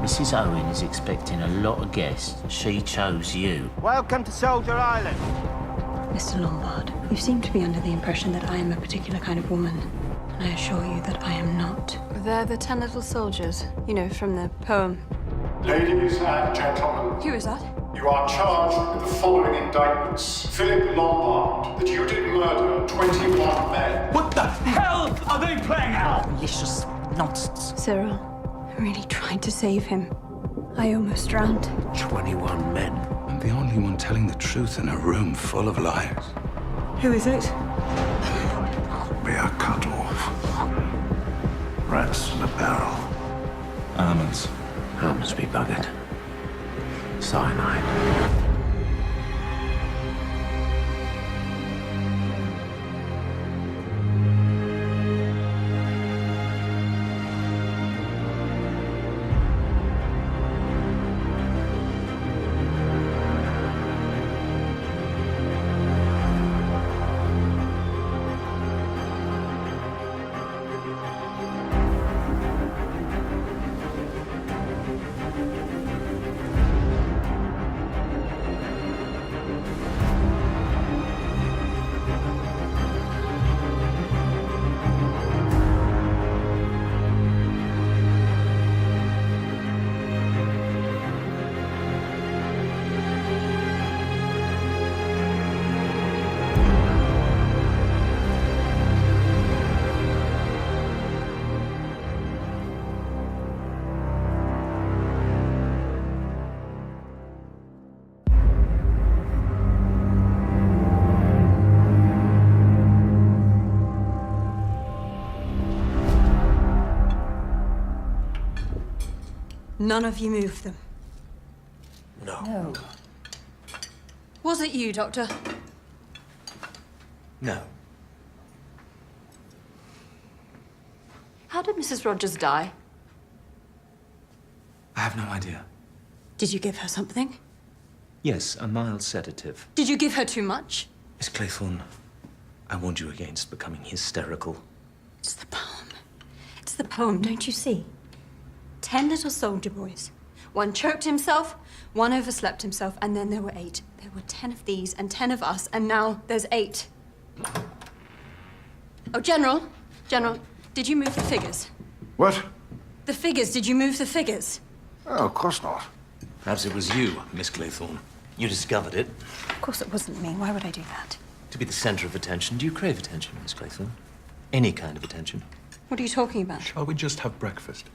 Mrs. Owen is expecting a lot of guests. She chose you. Welcome to Soldier Island. Mr. Lombard, you seem to be under the impression that I am a particular kind of woman. And I assure you that I am not. They're the 10 little soldiers, you know, from the poem. Ladies and gentlemen, Who is that? you are charged with the following indictments. Philip Lombard, that you did murder 21 men. What the hell are they playing out? Malicious nonsense. Cyril, I really tried to save him. I almost drowned. 21 men. I'm the only one telling the truth in a room full of liars. Who is it? We are cut off. Rats in a barrel. Almonds. Almonds be buggered. Cyanide. None of you moved them. No. Was it you, Doctor? No. How did Mrs. Rogers die? I have no idea. Did you give her something? Yes, a mild sedative. Did you give her too much? Miss Claythorne, I warned you against becoming hysterical. It's the poem. It's the poem, don't you see? 10 little soldier boys. One choked himself, one overslept himself, and then there were 8. There were 10 of these and 10 of us, and now there's 8. Oh, General, did you move the figures? What? The figures, did you move the figures? Oh, of course not. Perhaps it was you, Miss Claythorne. You discovered it. Of course it wasn't me. Why would I do that? To be the center of attention. Do you crave attention, Miss Claythorne? Any kind of attention? What are you talking about? Shall we just have breakfast?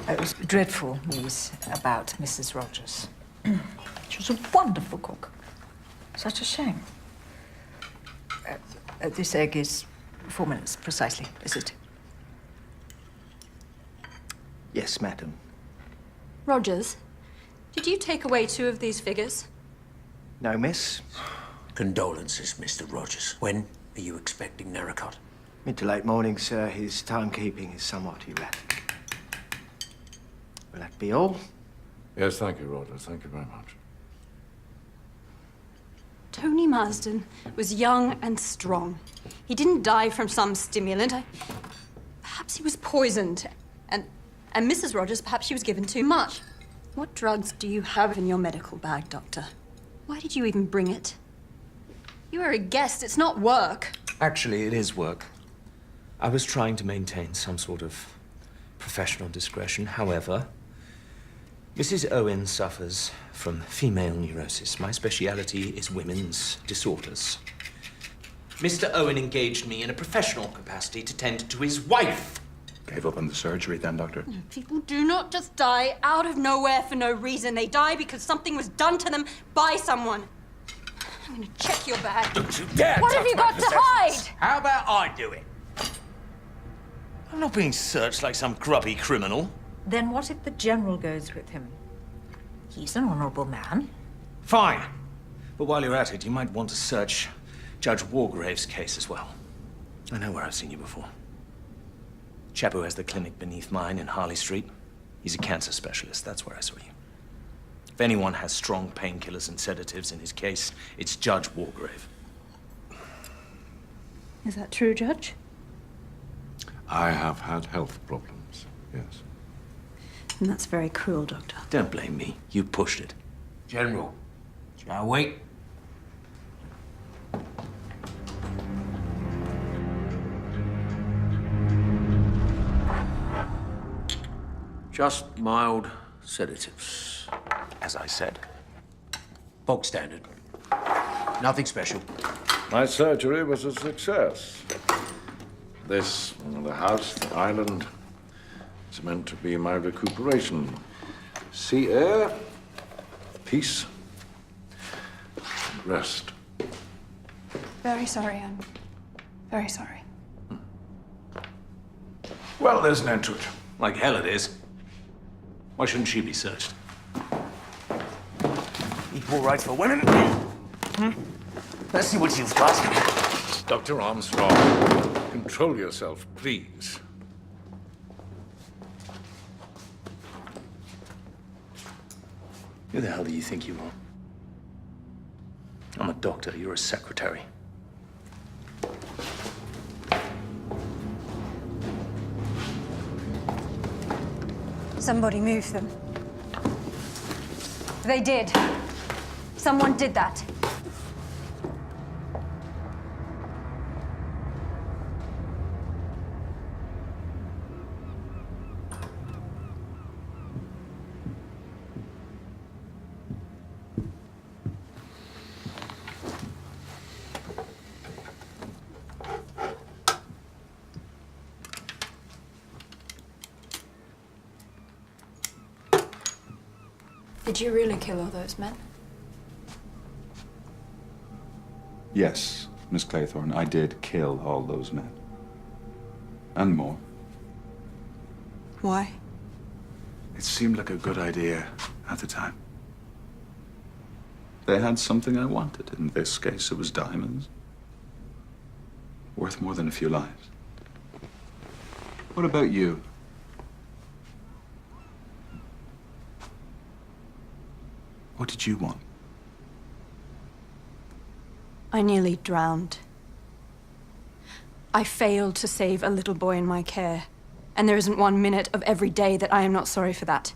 It was dreadful news about Mrs. Rogers. She was a wonderful cook. Such a shame. This egg is 4 minutes, precisely, is it? Yes, madam. Rogers, did you take away 2 of these figures? No, miss. Condolences, Mr. Rogers. When are you expecting Narracott? Mid to late morning, sir. His timekeeping is somewhat erratic. Will that be all? Yes, thank you, Roger. Thank you very much. Tony Marsden was young and strong. He didn't die from some stimulant. Perhaps he was poisoned. And Mrs. Rogers, perhaps she was given too much. What drugs do you have in your medical bag, Doctor? Why did you even bring it? You are a guest. It's not work. Actually, it is work. I was trying to maintain some sort of professional discretion. However, Mrs. Owen suffers from female neurosis. My speciality is women's disorders. Mr. Owen engaged me in a professional capacity to tend to his wife. Gave up on the surgery then, Doctor? People do not just die out of nowhere for no reason. They die because something was done to them by someone. I'm gonna check your bag. Don't you dare What have you got to hide? How about I do it? I'm not being searched like some grubby criminal. Then what if the General goes with him? He's an honorable man. Fine. But while you're at it, you might want to search Judge Wargrave's case as well. I know where I've seen you before. Chap who has the clinic beneath mine in Harley Street. He's a cancer specialist. That's where I saw you. If anyone has strong painkillers and sedatives in his case, it's Judge Wargrave. Is that true, Judge? I have had health problems, yes. And that's very cruel, Doctor. Don't blame me. You pushed it. General, shall we? Just mild sedatives. As I said. Bog standard. Nothing special. My surgery was a success. This, the house, the island, it's meant to be my recuperation. Sea air, peace, and rest. Very sorry, I'm very sorry. Well, there's an end to it. Like hell it is. Why shouldn't she be searched? Equal rights for women? Let's see what you've got. Dr. Armstrong, control yourself, please. Who the hell do you think you are? I'm a doctor, you're a secretary. Somebody moved them. They did. Someone did that. Did you really kill all those men? Yes, Miss Claythorne, I did kill all those men. And more. Why? It seemed like a good idea at the time. They had something I wanted. In this case, it was diamonds. Worth more than a few lives. What about you? What did you want? I nearly drowned. I failed to save a little boy in my care, and there isn't 1 minute of every day that I am not sorry for that.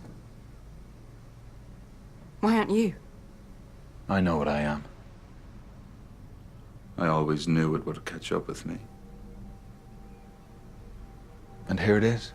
Why aren't you? I know what I am. I always knew it would catch up with me. And here it is.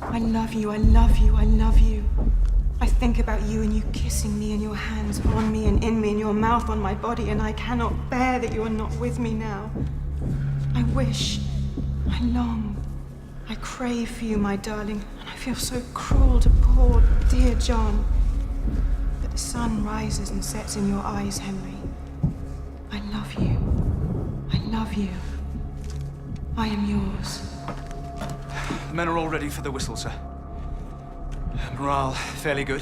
I love you, I love you, I love you. I think about you and you kissing me and your hands on me and in me and your mouth on my body, and I cannot bear that you are not with me now. I wish, I long, I crave for you, my darling, and I feel so cruel to poor, dear John. But the sun rises and sets in your eyes, Henry. I love you. I love you. I am yours. The men are all ready for the whistle, sir. Morale fairly good.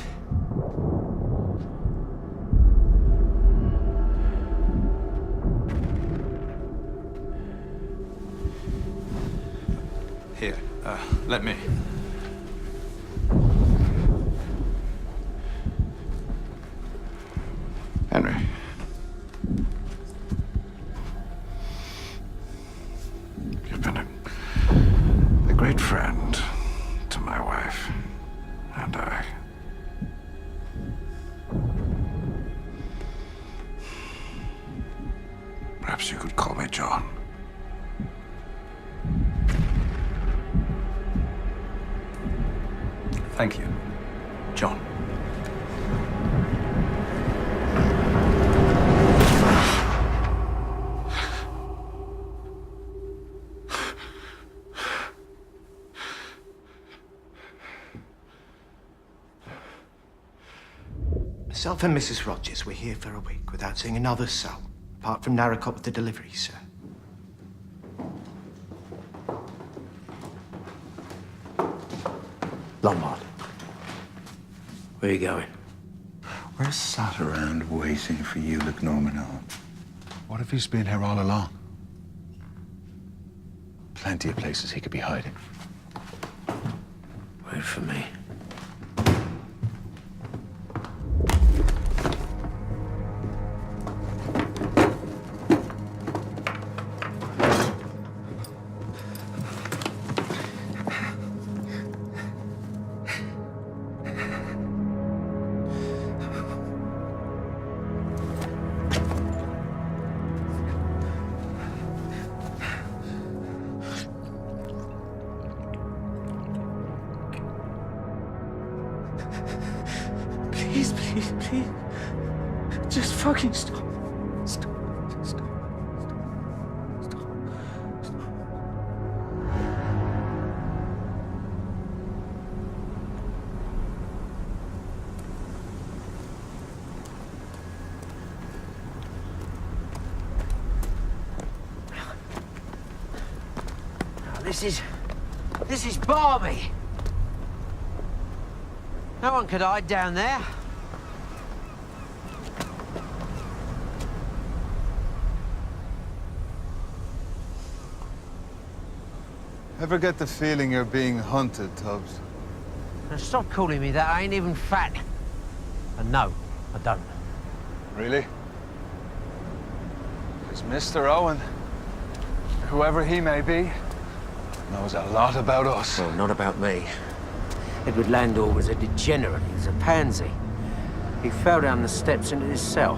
Here, let me. Henry. You've been a great friend to my wife and I. Perhaps you could call me John. Thank you. John. Myself and Mrs. Rogers were here for a week without seeing another soul, apart from Narracott with the delivery, sir. Lombard. Where are you going? We're sat around waiting for you, look Norman on. What if he's been here all along? Plenty of places he could be hiding. Wait for me. Please, please, please. Just fucking stop. Stop. Stop. Stop. Stop. This is Barbie. No one could hide down there. Ever get the feeling you're being hunted, Tubbs? Now stop calling me that. I ain't even fat. And no, I don't. Really? Because Mr. Owen, whoever he may be, knows a lot about us. Well, not about me. Edward Landor was a degenerate. He was a pansy. He fell down the steps into his cell.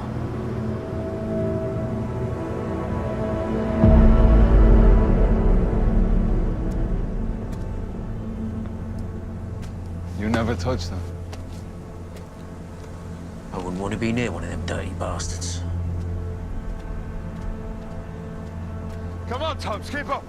You never touched him. I wouldn't want to be near one of them dirty bastards. Come on, Tubbs, keep up.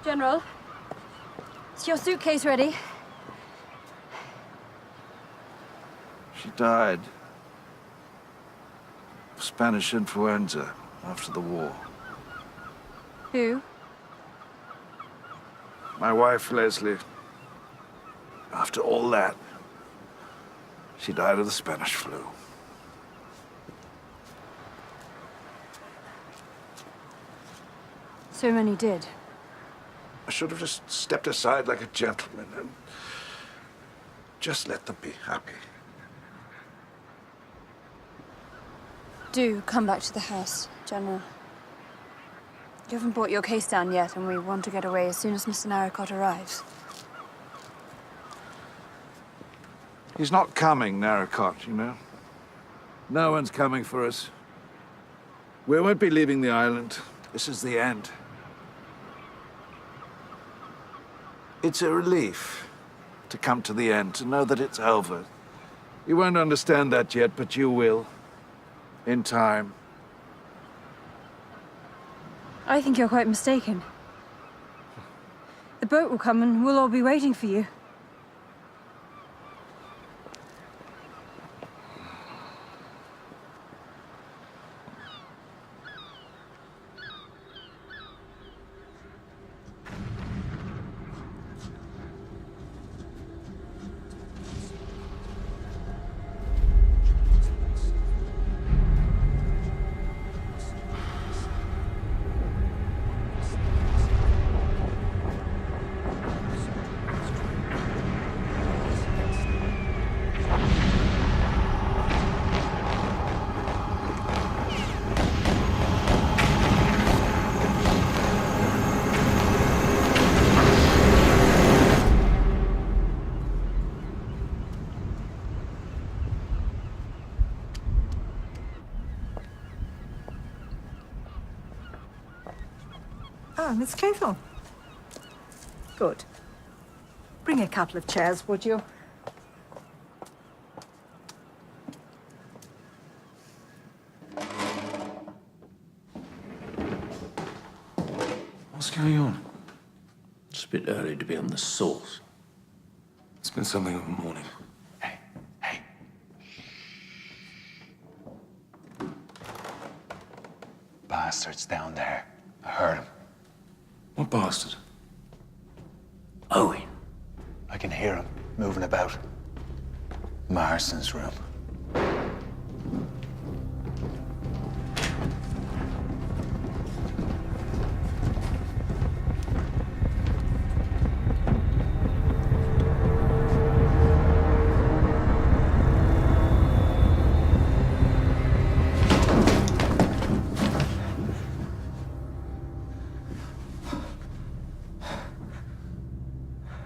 General, is your suitcase ready? She died of Spanish influenza after the war. Who? My wife, Leslie. After all that, she died of the Spanish flu. So many did. I should have just stepped aside like a gentleman and just let them be happy. Do come back to the house, General. You haven't brought your case down yet, and we want to get away as soon as Mr. Narracott arrives. He's not coming, Narracott, you know. No one's coming for us. We won't be leaving the island. This is the end. It's a relief to come to the end, to know that it's over. You won't understand that yet, but you will. In time. I think you're quite mistaken. The boat will come and we'll all be waiting for you. Miss Claythorne. Good. Bring a couple of chairs, would you? What's going on? It's a bit early to be on the sauce. It's been something of a morning. Bastard's down there. I heard him. What bastard? Owen. I can hear him moving about. Marston's room.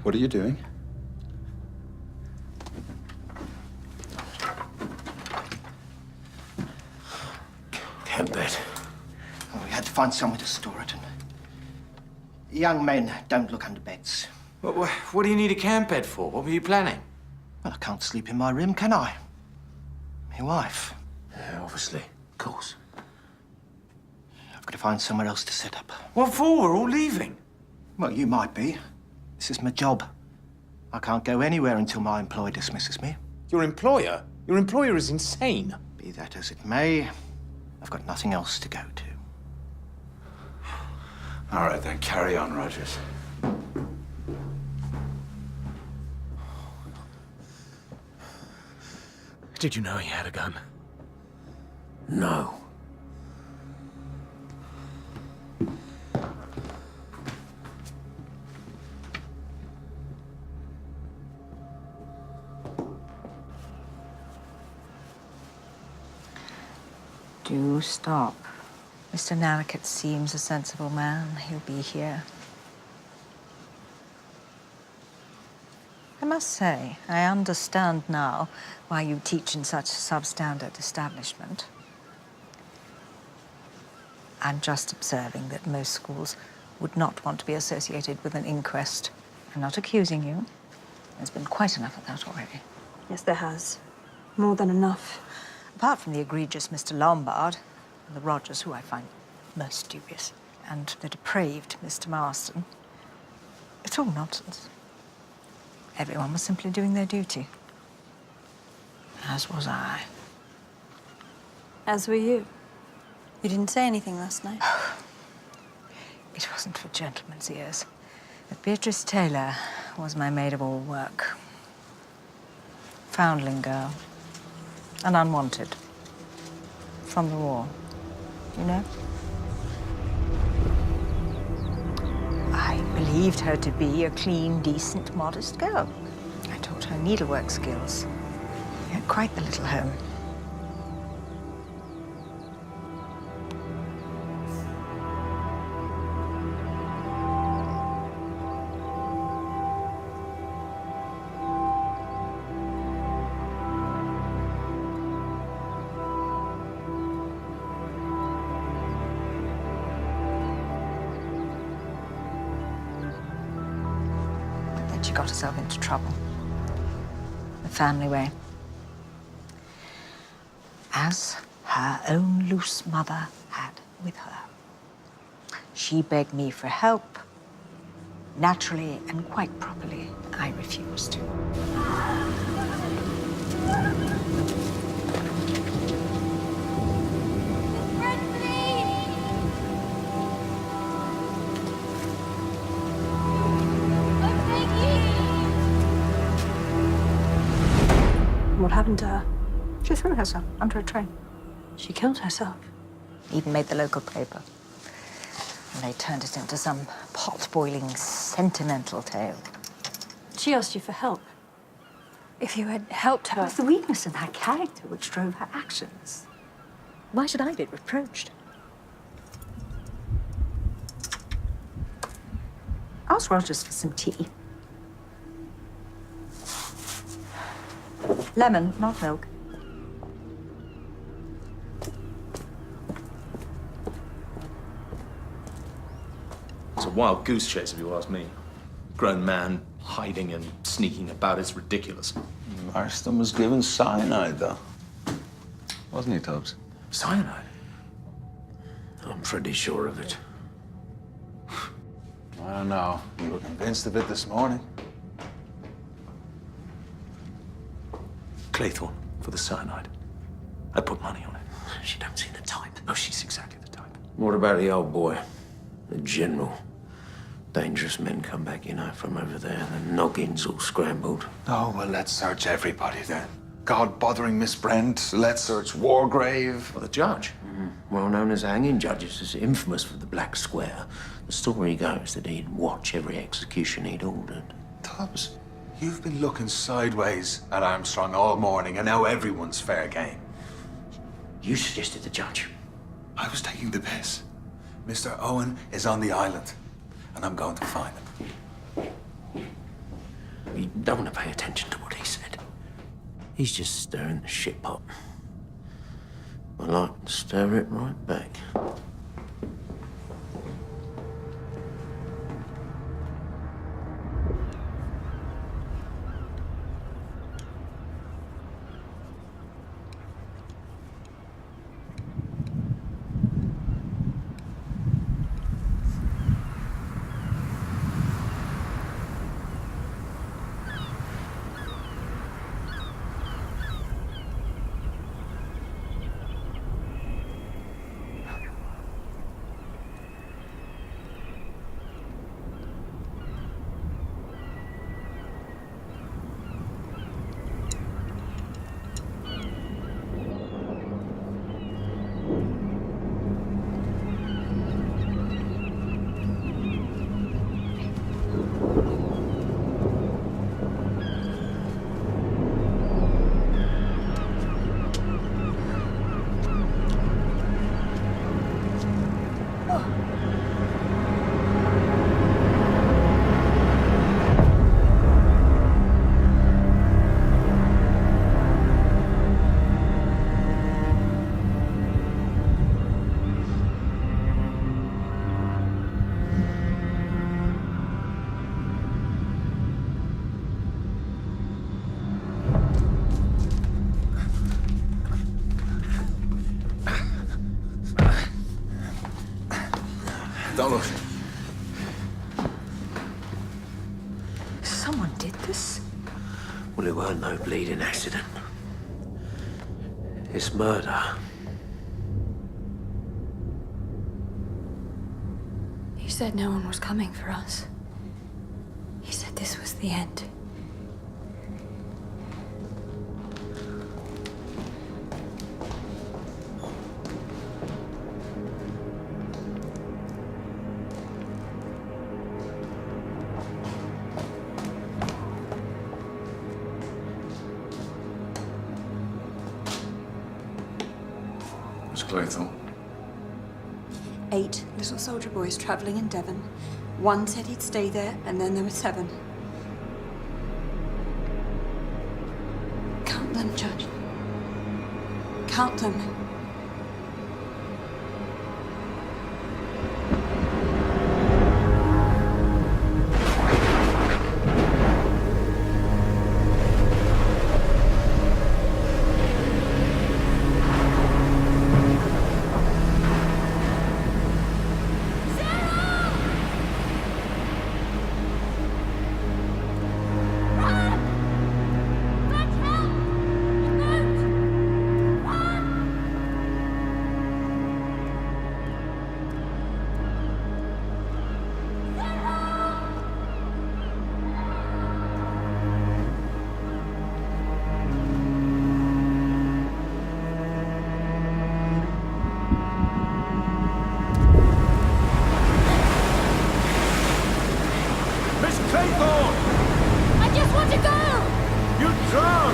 What are you doing? Camp bed. Oh, we had to find somewhere to store it. And young men don't look under beds. What do you need a camp bed for? What were you planning? Well, I can't sleep in my room, can I? My wife. Yeah, obviously. Of course. I've got to find somewhere else to set up. What for? We're all leaving. Well, you might be. This is my job. I can't go anywhere until my employer dismisses me. Your employer? Your employer is insane. Be that as it may, I've got nothing else to go to. All right, then carry on, Rogers. Did you know he had a gun? No. Do stop. Mr. Naraket seems a sensible man. He'll be here. I must say, I understand now why you teach in such a substandard establishment. I'm just observing that most schools would not want to be associated with an inquest. I'm not accusing you. There's been quite enough of that already. Yes, there has. More than enough. Apart from the egregious Mr. Lombard, and the Rogers, who I find most dubious, and the depraved Mr. Marston, it's all nonsense. Everyone was simply doing their duty. As was I. As were you. You didn't say anything last night. It wasn't for gentlemen's ears. But Beatrice Taylor was my maid of all work. Foundling girl. And unwanted. From the war. You know? I believed her to be a clean, decent, modest girl. I taught her needlework skills. We had quite the little home. She got herself into trouble. The family way. As her own loose mother had with her. She begged me for help. Naturally and quite properly, I refused. What happened to her? She threw herself under a train. She killed herself. Even made the local paper. And they turned it into some pot-boiling, sentimental tale. She asked you for help. If you had helped her... It was the weakness in her character which drove her actions. Why should I be reproached? Ask Rogers for some tea. Lemon, not milk. So wild goose chase, if you ask me. Grown man hiding and sneaking about is ridiculous. Marston was given cyanide, though. Wasn't he, Tubbs? Cyanide? I'm pretty sure of it. I don't know. You were convinced of it this morning. Claythorne for the cyanide. I put money on it. She don't seem the type. Oh, she's exactly the type. What about the old boy? The general? Dangerous men come back, you know, from over there. The noggins all scrambled. Oh, well, let's search everybody then. God bothering Miss Brent. Let's search Wargrave. Well, the judge. Well known as hanging judges, is infamous for the Black Square. The story goes that he'd watch every execution he'd ordered. Tubbs, you've been looking sideways at Armstrong all morning, and now everyone's fair game. You suggested the judge. I was taking the piss. Mr. Owen is on the island, and I'm going to find him. You don't want to pay attention to what he said. He's just stirring the shit pot. I like to stir it right back. Don't look. Someone did this? Well, it weren't no bleeding accident. It's murder. He said no one was coming for us. He said this was the end. Miss Claythorne. 8 little soldier boys traveling in Devon. One said he'd stay there, and then there were 7. Count them, Judge. Count them. I just want to go! You drown!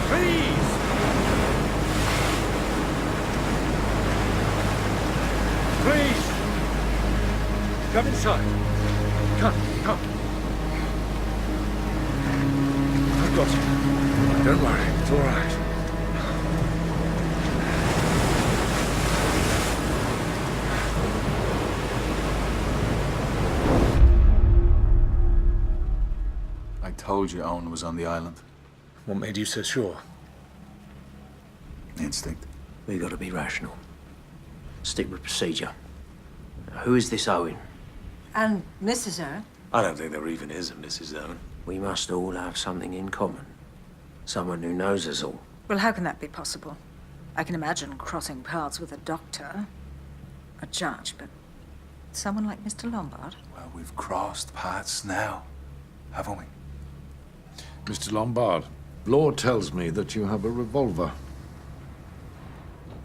Please! Please! Come inside. Come. I've got you. Don't worry, it's all right. told you Owen was on the island. What made you so sure? Instinct. We gotta be rational. Stick with procedure. Now, who is this Owen? And Mrs. Owen? I don't think there even is a Mrs. Owen. We must all have something in common. Someone who knows us all. Well, how can that be possible? I can imagine crossing paths with a doctor, a judge, but someone like Mr. Lombard? Well, we've crossed paths now, haven't we? Mr. Lombard, law tells me that you have a revolver.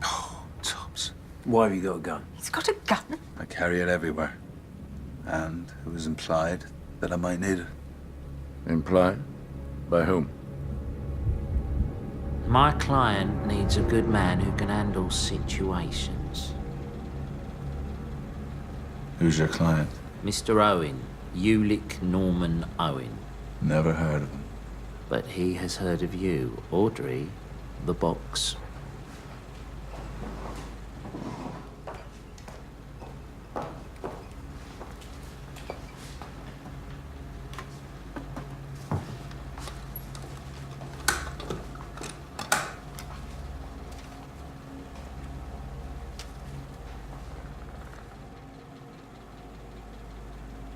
Oh, Tubbs. Why have you got a gun? He's got a gun? I carry it everywhere. And it was implied that I might need it. Implied? By whom? My client needs a good man who can handle situations. Who's your client? Mr. Owen. Ulick Norman Owen. Never heard of him. But he has heard of you, Audrey, the box.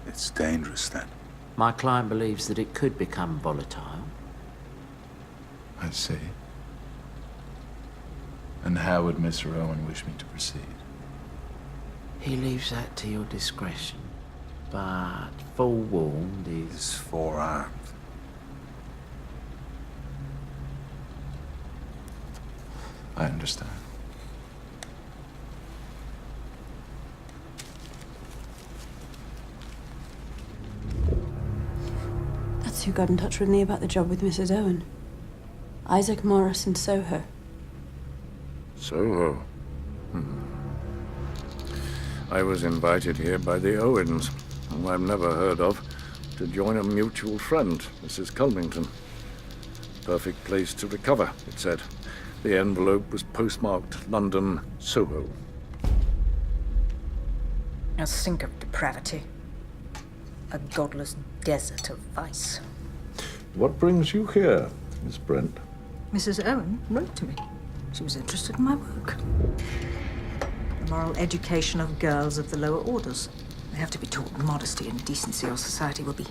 It's dangerous, then. My client believes that it could become volatile. I see. And how would Mr. Owen wish me to proceed? He leaves that to your discretion. But forewarned is... He's forearmed. I understand. That's who got in touch with me about the job with Mrs. Owen. Isaac Morris in Soho. Soho. I was invited here by the Owens, whom I've never heard of, to join a mutual friend, Mrs. Culmington. Perfect place to recover, it said. The envelope was postmarked London, Soho. A sink of depravity. A godless desert of vice. What brings you here, Miss Brent? Mrs. Owen wrote to me. She was interested in my work. The moral education of girls of the lower orders. They have to be taught modesty and decency, or society will be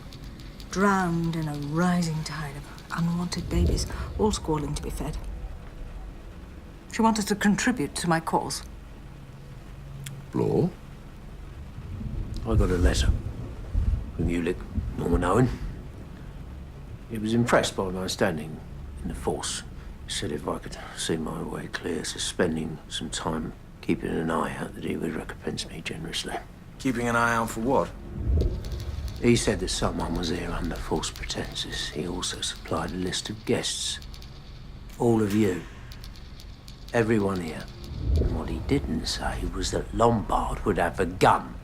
drowned in a rising tide of unwanted babies, all squalling to be fed. She wanted to contribute to my cause. Law? I got a letter from Ulick Norman Owen. He was impressed by my standing in the force. He said if I could see my way clear, suspending some time, keeping an eye out, that he would recompense me generously. Keeping an eye out for what? He said that someone was here under false pretenses. He also supplied a list of guests. All of you. Everyone here. And what he didn't say was that Lombard would have a gun.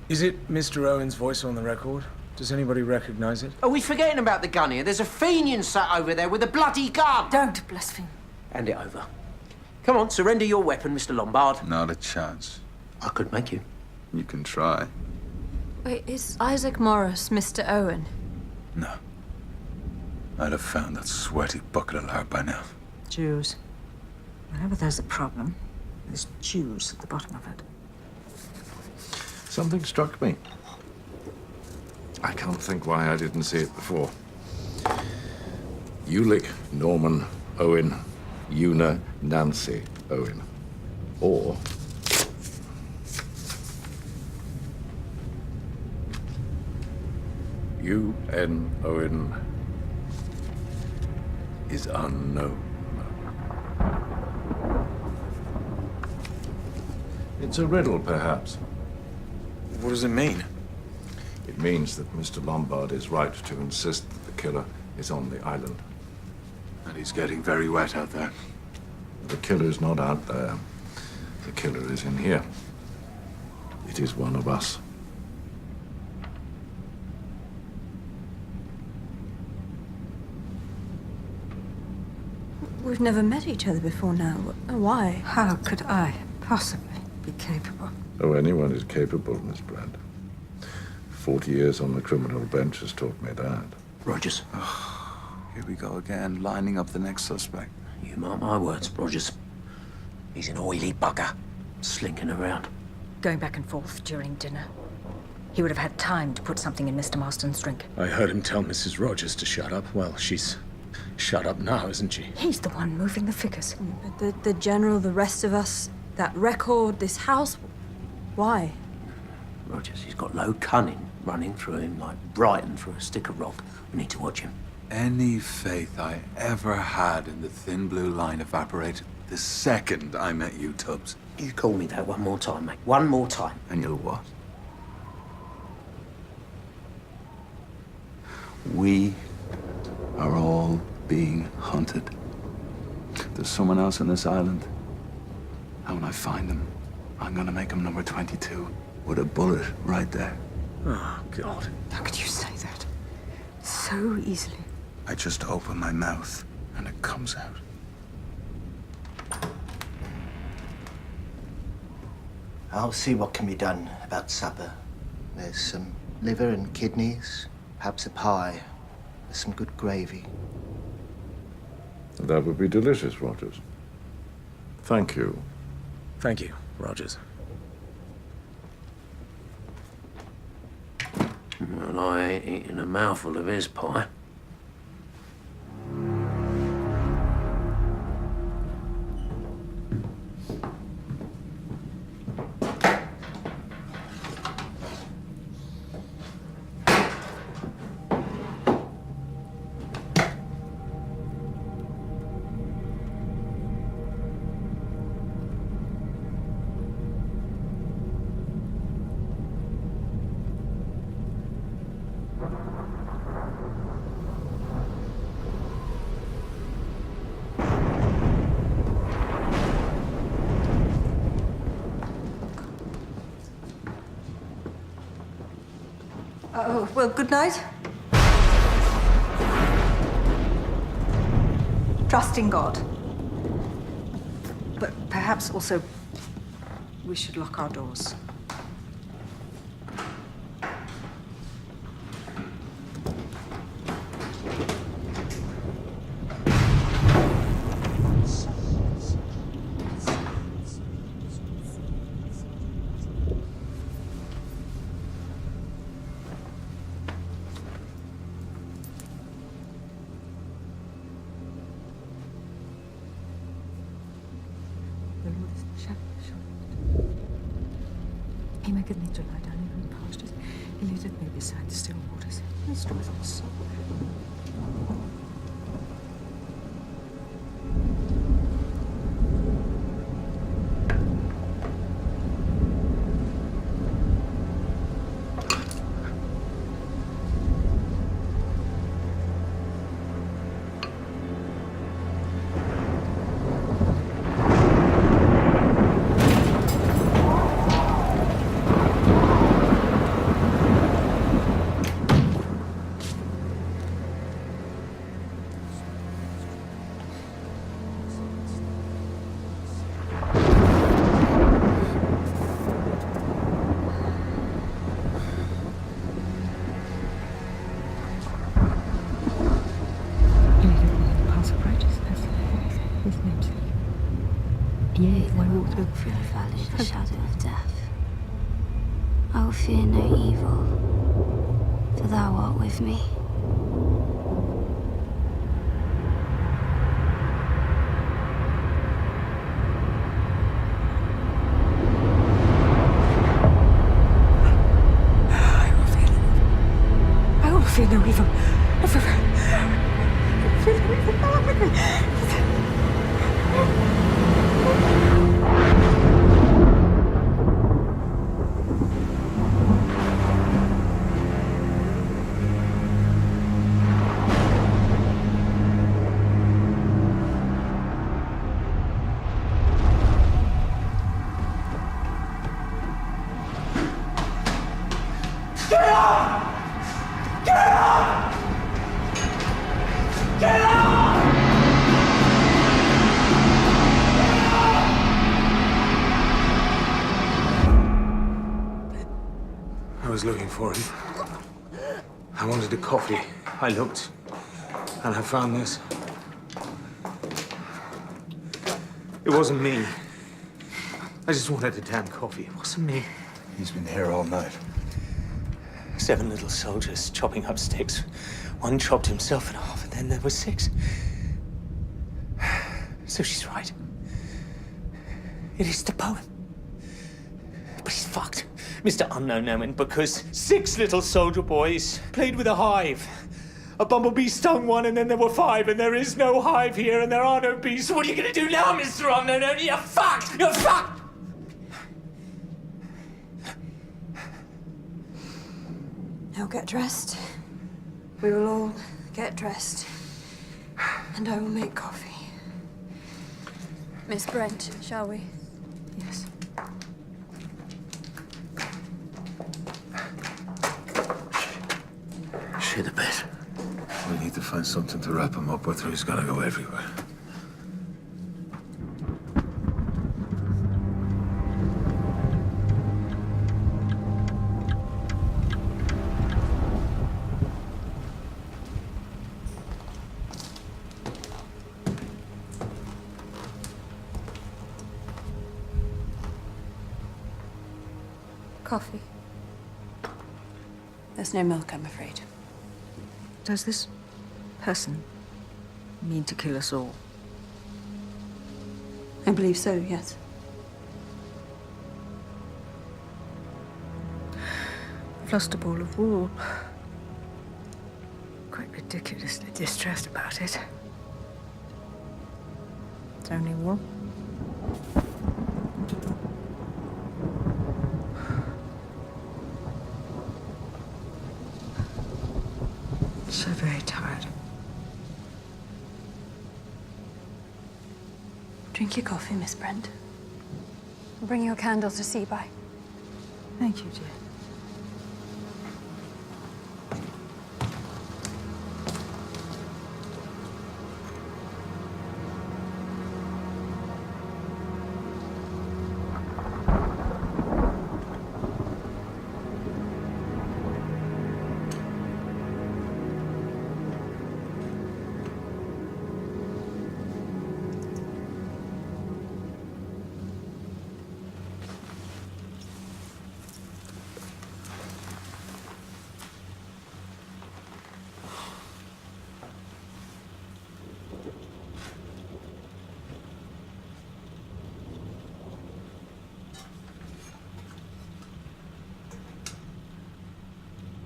Is it Mr. Owen's voice on the record? Does anybody recognize it? Are we forgetting about the gun here? There's a Fenian sat over there with a bloody gun! Don't blaspheme. Hand it over. Come on, surrender your weapon, Mr. Lombard. Not a chance. I could make you. You can try. Wait, is Isaac Morris Mr. Owen? No. I'd have found that sweaty bucket of lard by now. Jews. Whenever there's a problem, there's Jews at the bottom of it. Something struck me. I can't think why I didn't see it before. Ulick Norman Owen, Una Nancy Owen. Or U.N. Owen is unknown. It's a riddle, perhaps. What does it mean? It means that Mr. Lombard is right to insist that the killer is on the island. And he's getting very wet out there. The killer's not out there. The killer is in here. It is one of us. We've never met each other before now. Why? How could I possibly be capable? Oh, anyone is capable, Miss Brand. 40 years on the criminal bench has taught me that. Rogers. Here we go again, lining up the next suspect. You mark my words, Rogers. He's an oily bugger, slinking around. Going back and forth during dinner. He would have had time to put something in Mr. Marston's drink. I heard him tell Mrs. Rogers to shut up. Well, she's shut up now, isn't she? He's the one moving the figures. But the general, the rest of us, that record, this house, why? Rogers, he's got low cunning running through him like Brighton through a stick of rock. We need to watch him. Any faith I ever had in the thin blue line evaporated the second I met you, Tubbs. You call me that one more time, mate. One more time. And you'll what? We are all being hunted. There's someone else on this island. And when I find them, I'm gonna make him number 22 with a bullet right there. Oh, God. How could you say that? So easily. I just open my mouth and it comes out. I'll see what can be done about supper. There's some liver and kidneys, perhaps a pie, with some good gravy. That would be delicious, Rogers. Thank you. Thank you, Rogers. Well, I ain't eating a mouthful of his pie. Oh, well, good night. Trust in God. But perhaps also we should lock our doors. The Lord is the shepherd, He maketh me to lie down in green pastures. He leadeth me beside the still waters. He restoreth my soul. Yea, though I walk through the valley of the shadow of death, I will fear no evil, for thou art with me. I will fear no evil. I will fear no evil. Thou art with me. Get up! Get up! Get up! I was looking for him. I wanted a coffee. I looked, and I found this. It wasn't me. I just wanted a damn coffee. It wasn't me. He's been here all night. 7 little soldiers chopping up sticks. One chopped himself in half, and then there were 6. So she's right. It is the poem. But he's fucked, Mr. Unknown Owen, because 6 little soldier boys played with a hive. A bumblebee stung one, and then there were 5, and there is no hive here, and there are no bees. So what are you gonna do now, Mr. Unknown Owen? You're fucked! You're fucked! Now get dressed. We will all get dressed. And I will make coffee. Miss Brent, shall we? Yes. Shit a bit. We need to find something to wrap him up with, or he's gonna go everywhere. Coffee. There's no milk, I'm afraid. Does this person mean to kill us all? I believe so, yes. I've lost a ball of wool. Quite ridiculously distressed about it. It's only wool. So very tired. Drink your coffee, Miss Brent. I'll bring you a candle to see by. Thank you, dear.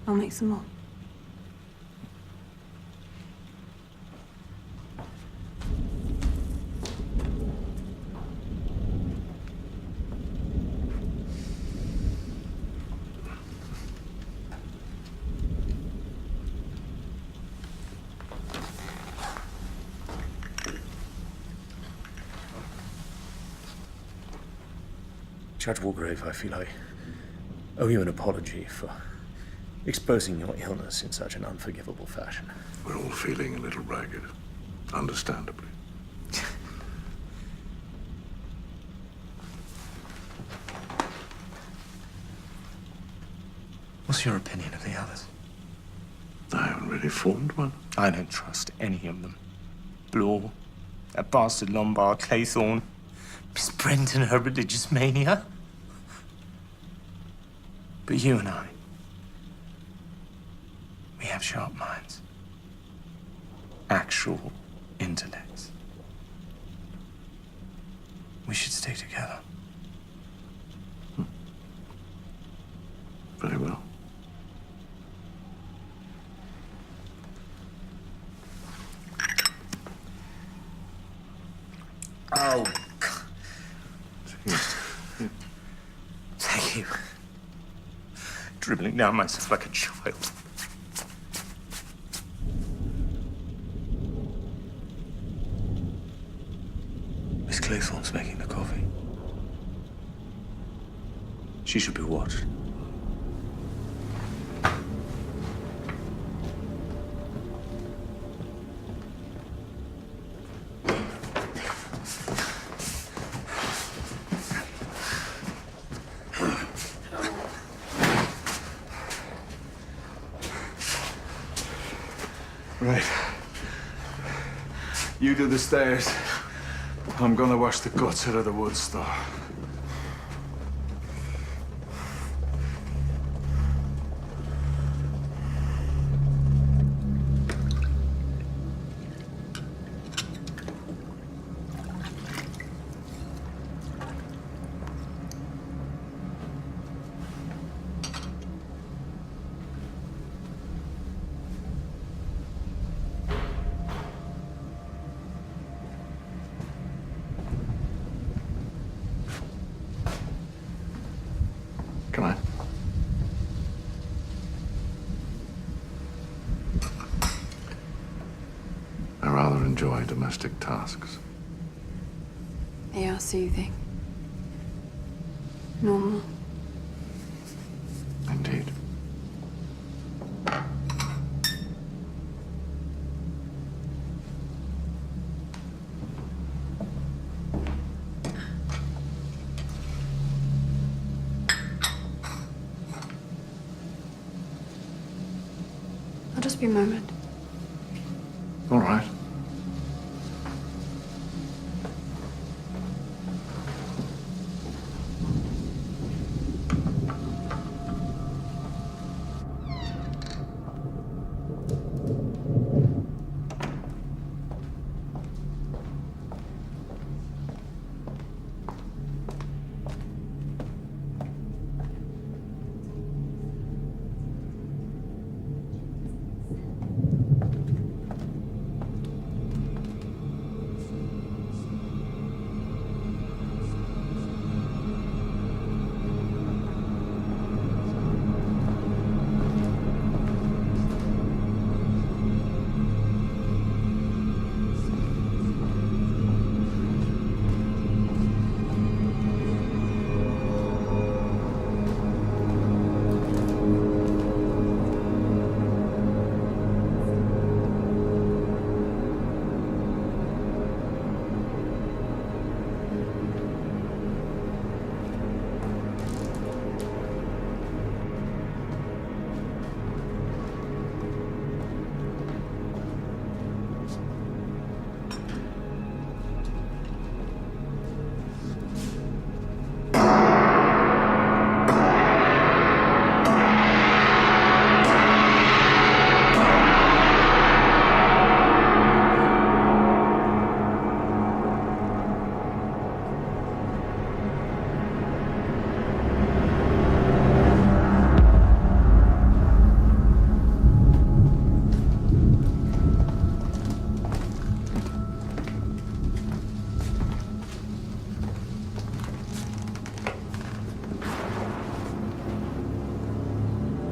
I'll make some more. Judge Walgrave, I feel I owe you an apology for exposing your illness in such an unforgivable fashion. We're all feeling a little ragged, understandably. What's your opinion of the others? I haven't really formed one. I don't trust any of them. Blore, that bastard Lombard, Claythorne, Miss Brent and her religious mania. But you and I, we have sharp minds. Actual intellects. We should stay together. Very well. Oh, God. Thank you. Dribbling down myself like a child. Miss Claythorne's making the coffee. She should be watched. Right. You do the stairs. I'm gonna wash the guts out of the wood store. Come on. I rather enjoy domestic tasks. They are soothing. Normal. Indeed. I'll just be a moment. All right.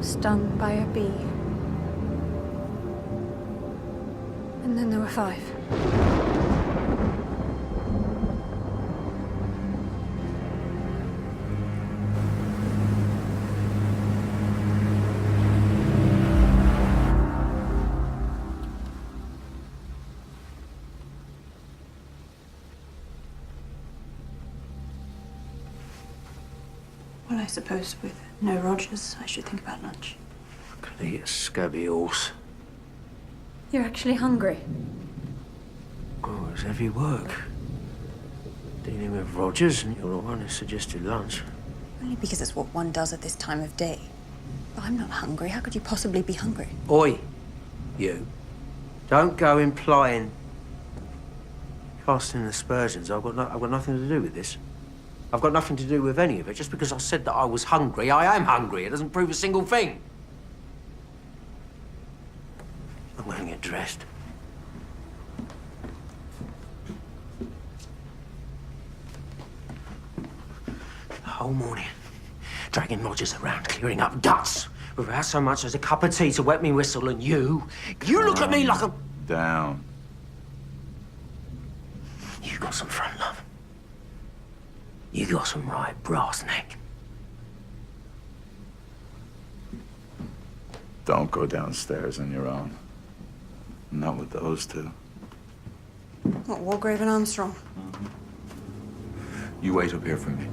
Stung by a bee. And then there were 5. Well, I suppose with no Rogers, I should think about lunch. Could eat a scabby horse. You're actually hungry. Oh, it's heavy work. Dealing with Rogers, and you're the one who suggested lunch. Only because it's what one does at this time of day. But I'm not hungry. How could you possibly be hungry? Oi, you. Don't go implying, casting aspersions. I've got nothing to do with this. I've got nothing to do with any of it. Just because I said that I was hungry, I am hungry. It doesn't prove a single thing. I'm going to get dressed. The whole morning, dragging Rogers around, clearing up guts, without so much as a cup of tea to wet me whistle, and you look at me like a... Down. You got some front, love. You got some right brass neck. Don't go downstairs on your own. Not with those two. What, Wargrave and Armstrong? You wait up here for me.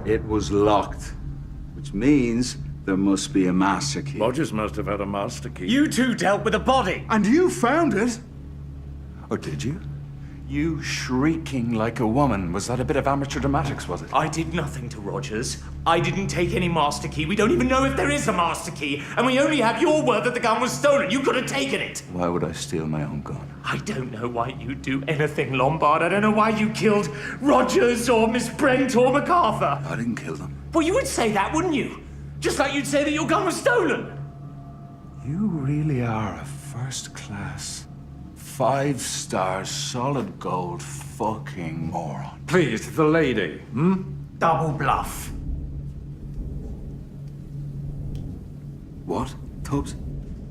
It was locked, which means there must be a master key. Rogers must have had a master key. You two dealt with the body. And you found it? Or did you? You shrieking like a woman. Was that a bit of amateur dramatics, was it? I did nothing to Rogers. I didn't take any master key. We don't even know if there is a master key. And we only have your word that the gun was stolen. You could have taken it. Why would I steal my own gun? I don't know why you'd do anything, Lombard. I don't know why you killed Rogers or Miss Brent or MacArthur. I didn't kill them. Well, you would say that, wouldn't you? Just like you'd say that your gun was stolen. You really are a first-class, 5-star, solid gold fucking moron. Please, the lady, Double bluff. What, Tubbs?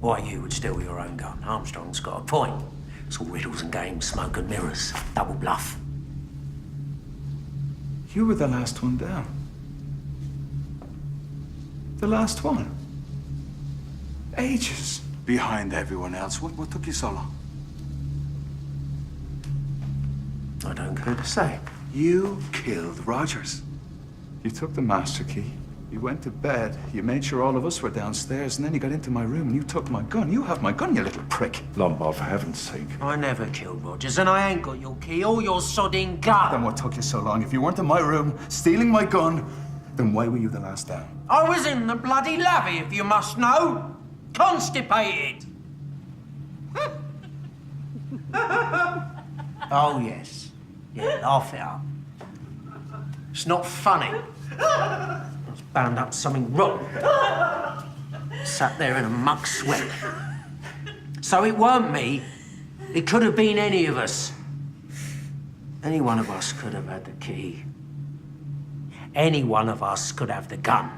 Why you would steal your own gun? Armstrong's got a point. It's all riddles and games, smoke and mirrors. Double bluff. You were the last one down. The last one. Ages behind everyone else. What took you so long? I don't care to say. You killed Rogers. You took the master key. You went to bed. You made sure all of us were downstairs, and then you got into my room and you took my gun. You have my gun, you little prick. Lombard, for heaven's sake. I never killed Rogers, and I ain't got your key or your sodding gun. Then what took you so long? If you weren't in my room, stealing my gun, then why were you the last down? I was in the bloody lavvy, if you must know. Constipated. Oh, yes. Yeah, laugh it up. It's not funny. I was bound up something rotten. Sat there in a muck sweat. So it weren't me. It could have been any of us. Any one of us could have had the key. Any one of us could have the gun.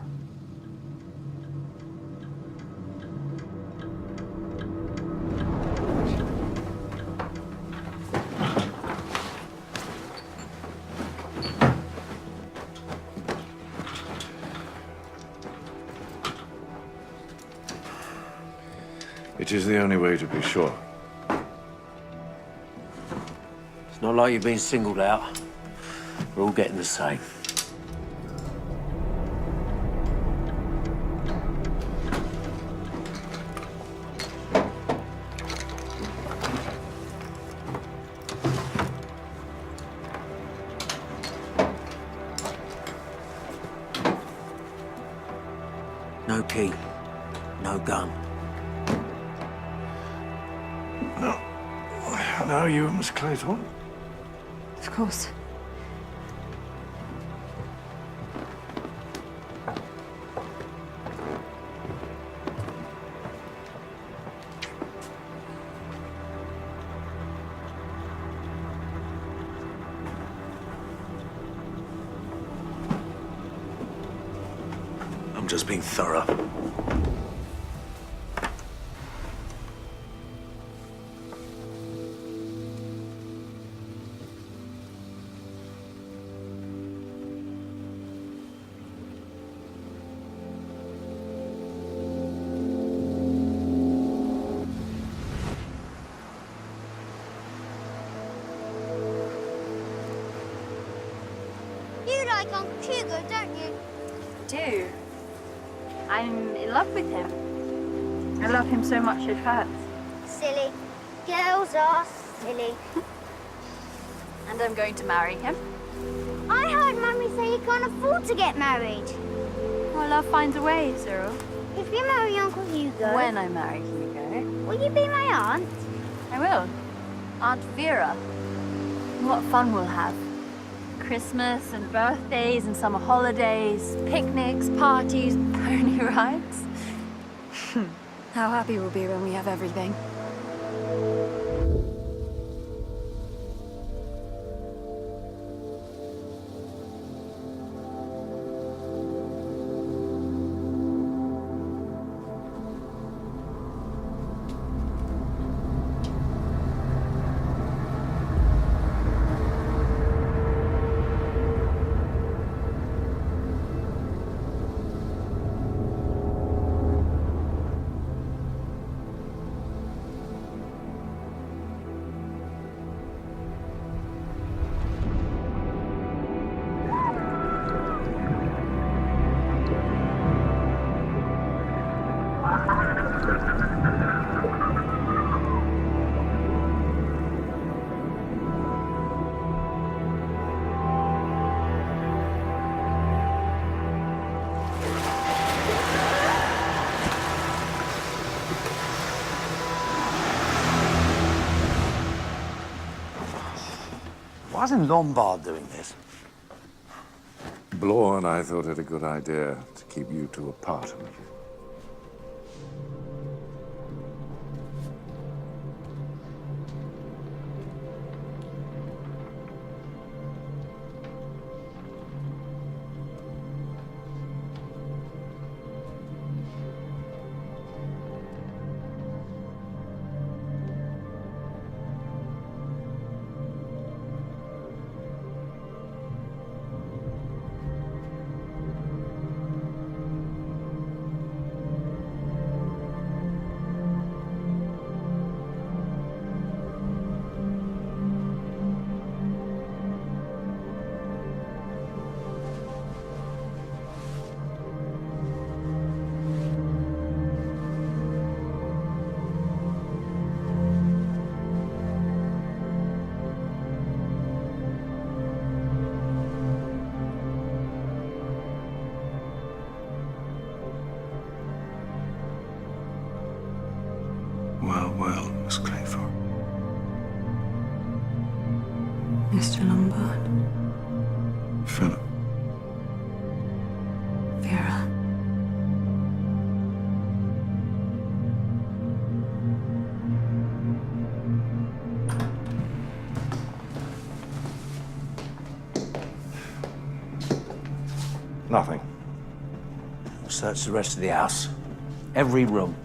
It is the only way to be sure. It's not like you've been singled out. We're all getting the same. No key, no gun. Now you, Miss Claythorne. Of course. I'm just being thorough. You like Uncle Hugo, don't you? Do. I'm in love with him. I love him so much it hurts. Silly. Girls are silly. And I'm going to marry him. I heard Mummy say you can't afford to get married. Well, love finds a way, Cyril. If you marry Uncle Hugo... When I marry Hugo. Will you be my aunt? I will. Aunt Vera. And what fun we'll have. Christmas and birthdays and summer holidays, picnics, parties, pony rides. How happy we'll be when we have everything. Why isn't Lombard doing this? Blore and I thought it a good idea to keep you two apart. Well, Miss Claythorne. Mr. Lombard. Philip. Vera. Nothing. Search the rest of the house. Every room.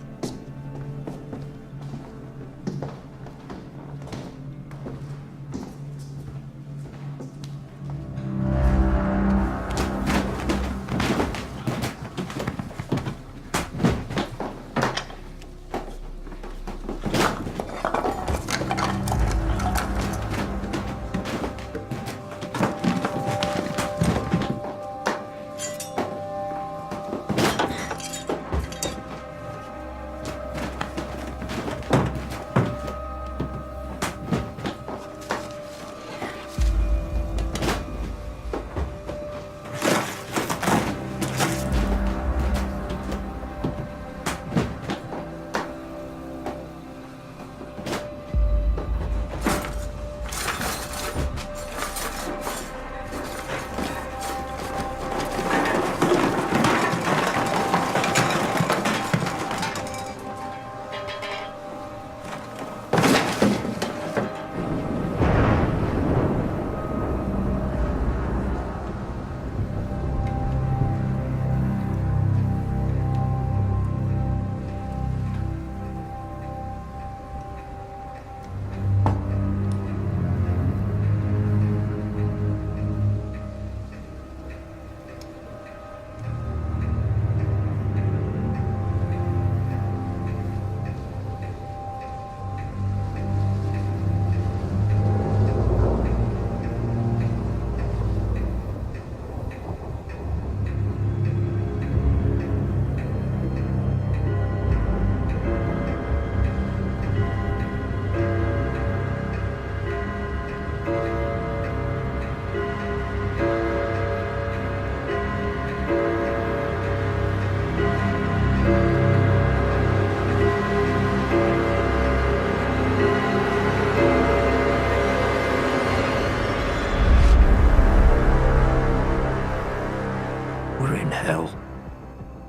We're in hell,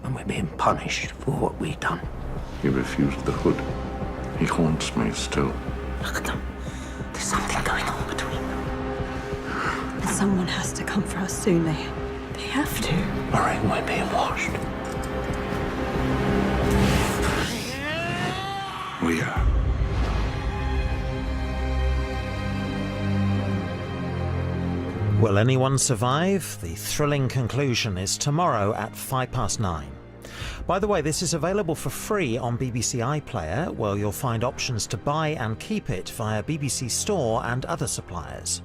and we're being punished for what we've done. He refused the hood. He haunts me still. Look at them. There's something going on between them. And someone has to come for us soon. They have to. Lorraine, we're being watched. We are. Will anyone survive? The thrilling conclusion is tomorrow at 9:05. By the way, this is available for free on BBC iPlayer, where you'll find options to buy and keep it via BBC Store and other suppliers.